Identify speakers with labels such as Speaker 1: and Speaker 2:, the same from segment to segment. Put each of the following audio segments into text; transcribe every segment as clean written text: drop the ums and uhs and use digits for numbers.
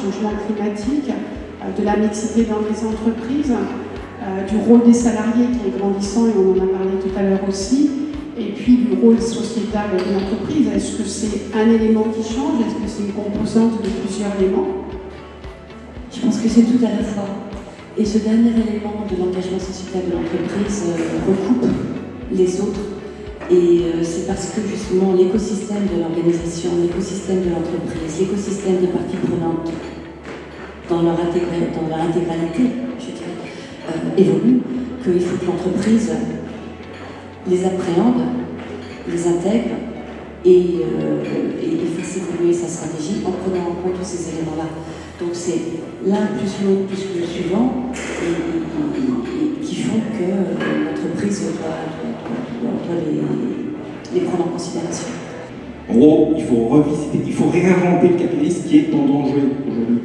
Speaker 1: changement climatique, de la mixité dans les entreprises, du rôle des salariés qui est grandissant, et on en a parlé tout à l'heure aussi, et puis du rôle sociétal de l'entreprise. Est-ce que c'est un élément qui change? Est-ce que c'est une composante de plusieurs éléments?
Speaker 2: Je pense que c'est tout à la fois. Et ce dernier élément de l'engagement sociétal de l'entreprise recoupe les autres. Et c'est parce que justement l'écosystème de l'organisation, l'écosystème de l'entreprise, l'écosystème des parties prenantes dans leur intégralité, je dirais, évolue, qu'il faut que l'entreprise les appréhende, les intègre et fasse évoluer sa stratégie en prenant en compte tous ces éléments-là. Donc c'est l'un plus l'autre plus le suivant et qui font que l'entreprise doit les prendre en considération.
Speaker 3: En gros, il faut revisiter, il faut réinventer le capitalisme qui est en danger aujourd'hui,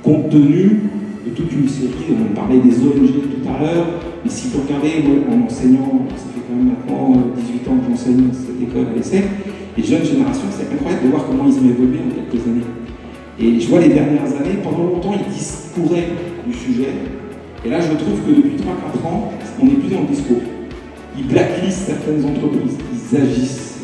Speaker 3: compte tenu de toute une série, on parlait des ONG tout à l'heure, mais si vous regardez, moi, en enseignant, ça fait quand même maintenant 18 ans que j'enseigne à cette école à l'ESSEC, les jeunes générations, c'est incroyable de voir comment ils ont évolué en quelques années. Et je vois les dernières années, pendant longtemps, ils discouraient du sujet, et là, je trouve que depuis 3-4 ans, on n'est plus dans le discours. Ils blacklistent certaines entreprises, ils agissent,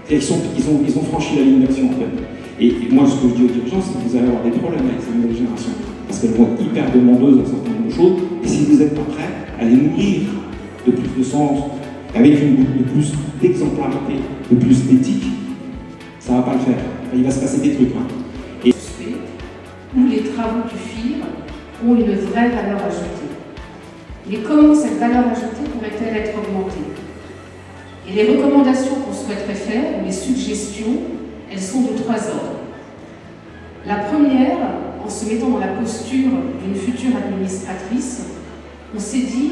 Speaker 3: et ils ont franchi la ligne d'action en fait. Et moi, ce que je dis aux dirigeants, c'est que vous allez avoir des problèmes avec ces nouvelles générations, parce qu'elles vont être hyper demandeuses d'un certain nombre de choses, et si vous n'êtes pas prêts à les nourrir de plus de sens, avec une boucle de plus d'exemplarité, de plus d'éthique, ça ne va pas le faire. Enfin, il va se passer des trucs. Hein.
Speaker 1: Et où les travaux du FIR ont une vraie valeur ajoutée. Mais comment cette valeur ajoutée pourrait-elle être augmentée? Et les recommandations qu'on souhaiterait faire, ou les suggestions, elles sont de 3 ordres. La première, en se mettant dans la posture d'une future administratrice, on s'est dit,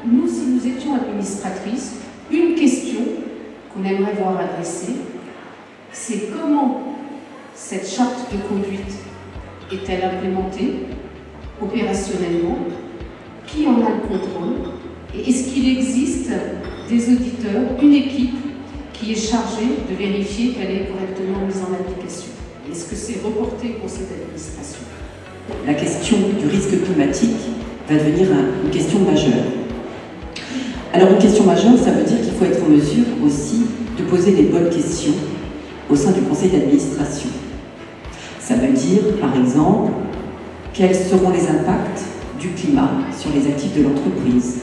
Speaker 1: nous, si nous étions administratrices, une question qu'on aimerait voir adressée, c'est comment cette charte de conduite est-elle implémentée opérationnellement? Qui en a le contrôle? Et est-ce qu'il existe des auditeurs, une équipe qui est chargée de vérifier qu'elle est correctement mise en application? Est-ce que c'est reporté pour cette administration?
Speaker 2: La question du risque climatique va devenir une question majeure. Alors une question majeure, ça veut dire qu'il faut être en mesure aussi de poser les bonnes questions au sein du conseil d'administration. Ça veut dire, par exemple, quels seront les impacts du climat sur les actifs de l'entreprise?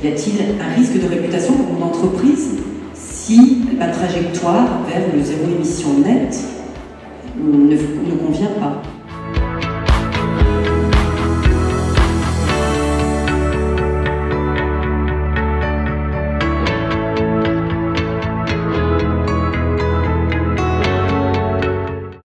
Speaker 2: Y a-t-il un risque de réputation pour mon entreprise si ma trajectoire vers le zéro émission net ne convient pas?